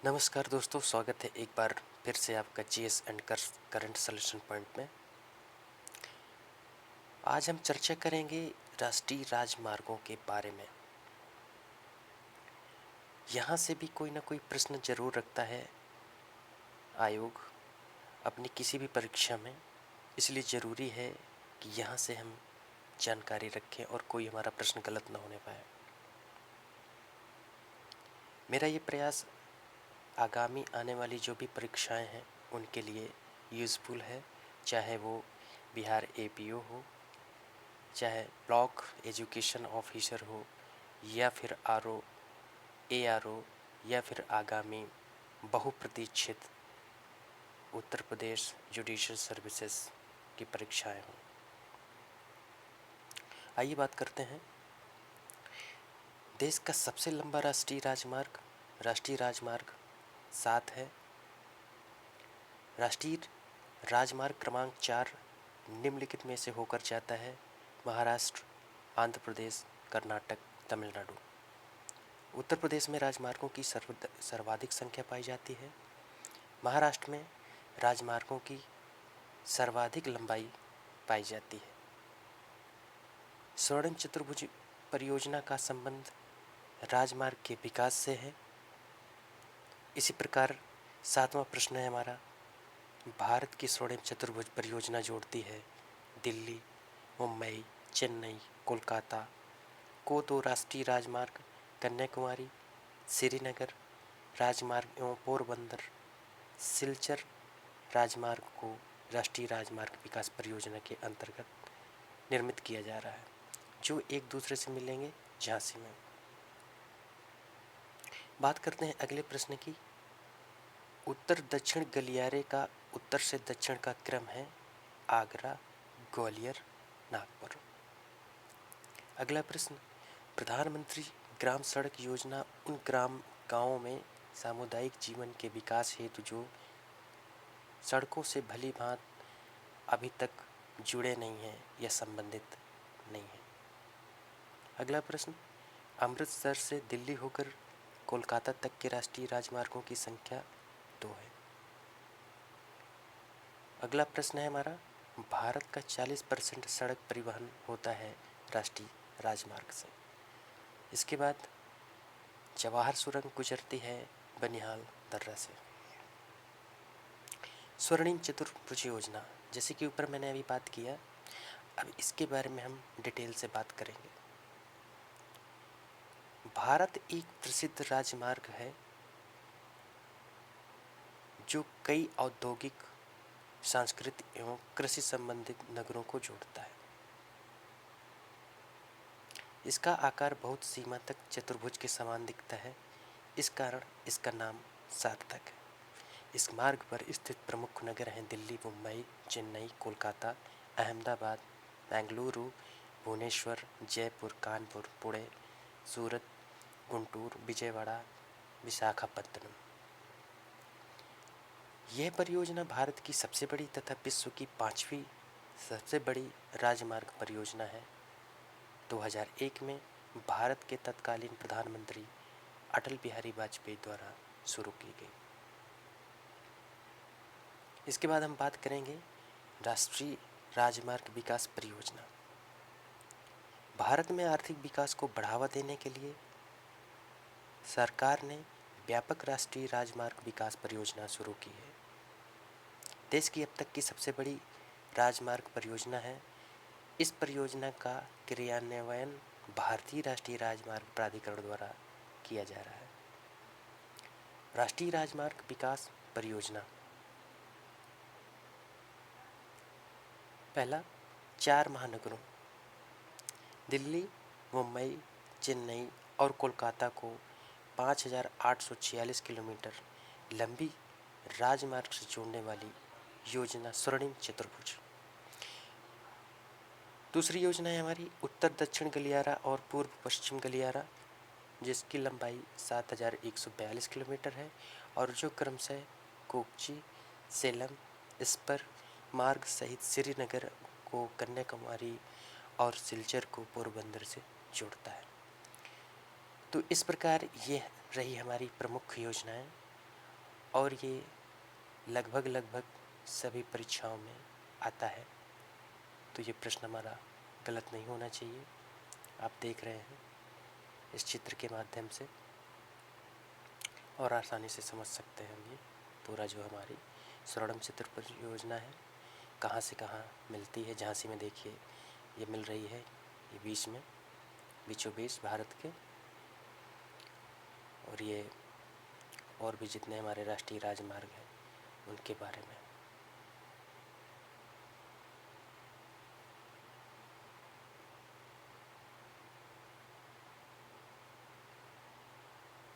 नमस्कार दोस्तों, स्वागत है एक बार फिर से आपका GS and current solution point में। आज हम चर्चा करेंगे राष्ट्रीय राजमार्गों के बारे में। यहाँ से भी कोई ना कोई प्रश्न जरूर रखता है आयोग अपनी किसी भी परीक्षा में, इसलिए ज़रूरी है कि यहाँ से हम जानकारी रखें और कोई हमारा प्रश्न गलत ना होने पाए। मेरा ये प्रयास आगामी आने वाली जो भी परीक्षाएं हैं उनके लिए यूज़फुल है, चाहे वो बिहार एपीओ हो, चाहे ब्लॉक एजुकेशन ऑफिसर हो, या फिर आरओ एआरओ, या फिर आगामी बहुप्रतीक्षित उत्तर प्रदेश जुडिशल सर्विसेज की परीक्षाएं हों। आइए बात करते हैं। देश का सबसे लंबा राष्ट्रीय राजमार्ग 7 है। राष्ट्रीय राजमार्ग क्रमांक 4 निम्नलिखित में से होकर जाता है: महाराष्ट्र, आंध्र प्रदेश, कर्नाटक, तमिलनाडु। उत्तर प्रदेश में राजमार्गों की सर्वाधिक संख्या पाई जाती है। महाराष्ट्र में राजमार्गों की सर्वाधिक लंबाई पाई जाती है। स्वर्णिम चतुर्भुज परियोजना का संबंध राजमार्ग के विकास से है। इसी प्रकार 7वां प्रश्न है हमारा: भारत की स्वर्णिम चतुर्भुज परियोजना जोड़ती है दिल्ली, मुंबई, चेन्नई, कोलकाता को 2 राष्ट्रीय राजमार्ग, कन्याकुमारी, श्रीनगर राजमार्ग एवं पोरबंदर सिलचर राजमार्ग को राष्ट्रीय राजमार्ग विकास परियोजना के अंतर्गत निर्मित किया जा रहा है, जो एक दूसरे से मिलेंगे झांसी में। बात करते हैं अगले प्रश्न की। उत्तर दक्षिण गलियारे का उत्तर से दक्षिण का क्रम है आगरा, ग्वालियर, नागपुर। अगला प्रश्न: प्रधानमंत्री ग्राम सड़क योजना उन गांवों में सामुदायिक जीवन के विकास हेतु जो सड़कों से भली भांति अभी तक जुड़े नहीं हैं या संबंधित नहीं हैं। अगला प्रश्न: अमृतसर से दिल्ली होकर कोलकाता तक के राष्ट्रीय राजमार्गों की संख्या 2 है। अगला प्रश्न है हमारा: भारत का 40% सड़क परिवहन होता है राष्ट्रीय राजमार्ग से। इसके बाद जवाहर सुरंग गुजरती है बनिहाल दर्रा से। स्वर्णिम चतुर्भुज योजना, जैसे कि ऊपर मैंने अभी बात किया, अब इसके बारे में हम डिटेल से बात करेंगे। भारत एक प्रसिद्ध राजमार्ग है जो कई औद्योगिक, सांस्कृतिक एवं कृषि संबंधित नगरों को जोड़ता है। इसका आकार बहुत सीमा तक चतुर्भुज के समान दिखता है, इस कारण इसका नाम सार्थक है। इस मार्ग पर स्थित प्रमुख नगर हैं दिल्ली, मुंबई, चेन्नई, कोलकाता, अहमदाबाद, बेंगलुरु, भुवनेश्वर, जयपुर, कानपुर, पुणे, सूरत, गुंटूर, विजयवाड़ा, विशाखापत्तनम। यह परियोजना भारत की सबसे बड़ी तथा विश्व की 5वीं सबसे बड़ी राजमार्ग परियोजना है। 2001 में भारत के तत्कालीन प्रधानमंत्री अटल बिहारी वाजपेयी द्वारा शुरू की गई। इसके बाद हम बात करेंगे राष्ट्रीय राजमार्ग विकास परियोजना। भारत में आर्थिक विकास को बढ़ावा देने के लिए सरकार ने व्यापक राष्ट्रीय राजमार्ग विकास परियोजना शुरू की है। देश की अब तक की सबसे बड़ी राजमार्ग परियोजना है। इस परियोजना का क्रियान्वयन भारतीय राष्ट्रीय राजमार्ग प्राधिकरण द्वारा किया जा रहा है। राष्ट्रीय राजमार्ग विकास परियोजना: पहला, 4 महानगरों दिल्ली, मुंबई, चेन्नई और कोलकाता को 5,846 किलोमीटर लंबी राजमार्ग से जोड़ने वाली योजना स्वर्णिम चतुर्भुज। दूसरी योजना है हमारी उत्तर दक्षिण गलियारा और पूर्व पश्चिम गलियारा, जिसकी लंबाई 7,142 किलोमीटर है और जो क्रमशः कोच्चि, सेलम, स्पर मार्ग सहित श्रीनगर को कन्याकुमारी और सिलचर को पोरबंदर से जोड़ता है। तो इस प्रकार ये रही हमारी प्रमुख योजनाएं। और ये लगभग लगभग सभी परीक्षाओं में आता है। तो ये प्रश्न हमारा गलत नहीं होना चाहिए। आप देख रहे हैं इस चित्र के माध्यम से और आसानी से समझ सकते हैं हम ये पूरा जो हमारी स्वर्णम सेतु परियोजना है कहाँ से कहाँ मिलती है। झांसी में देखिए ये मिल रही है, ये बीच में बीचों बीच भारत के। और ये और भी जितने हमारे राष्ट्रीय राजमार्ग हैं उनके बारे में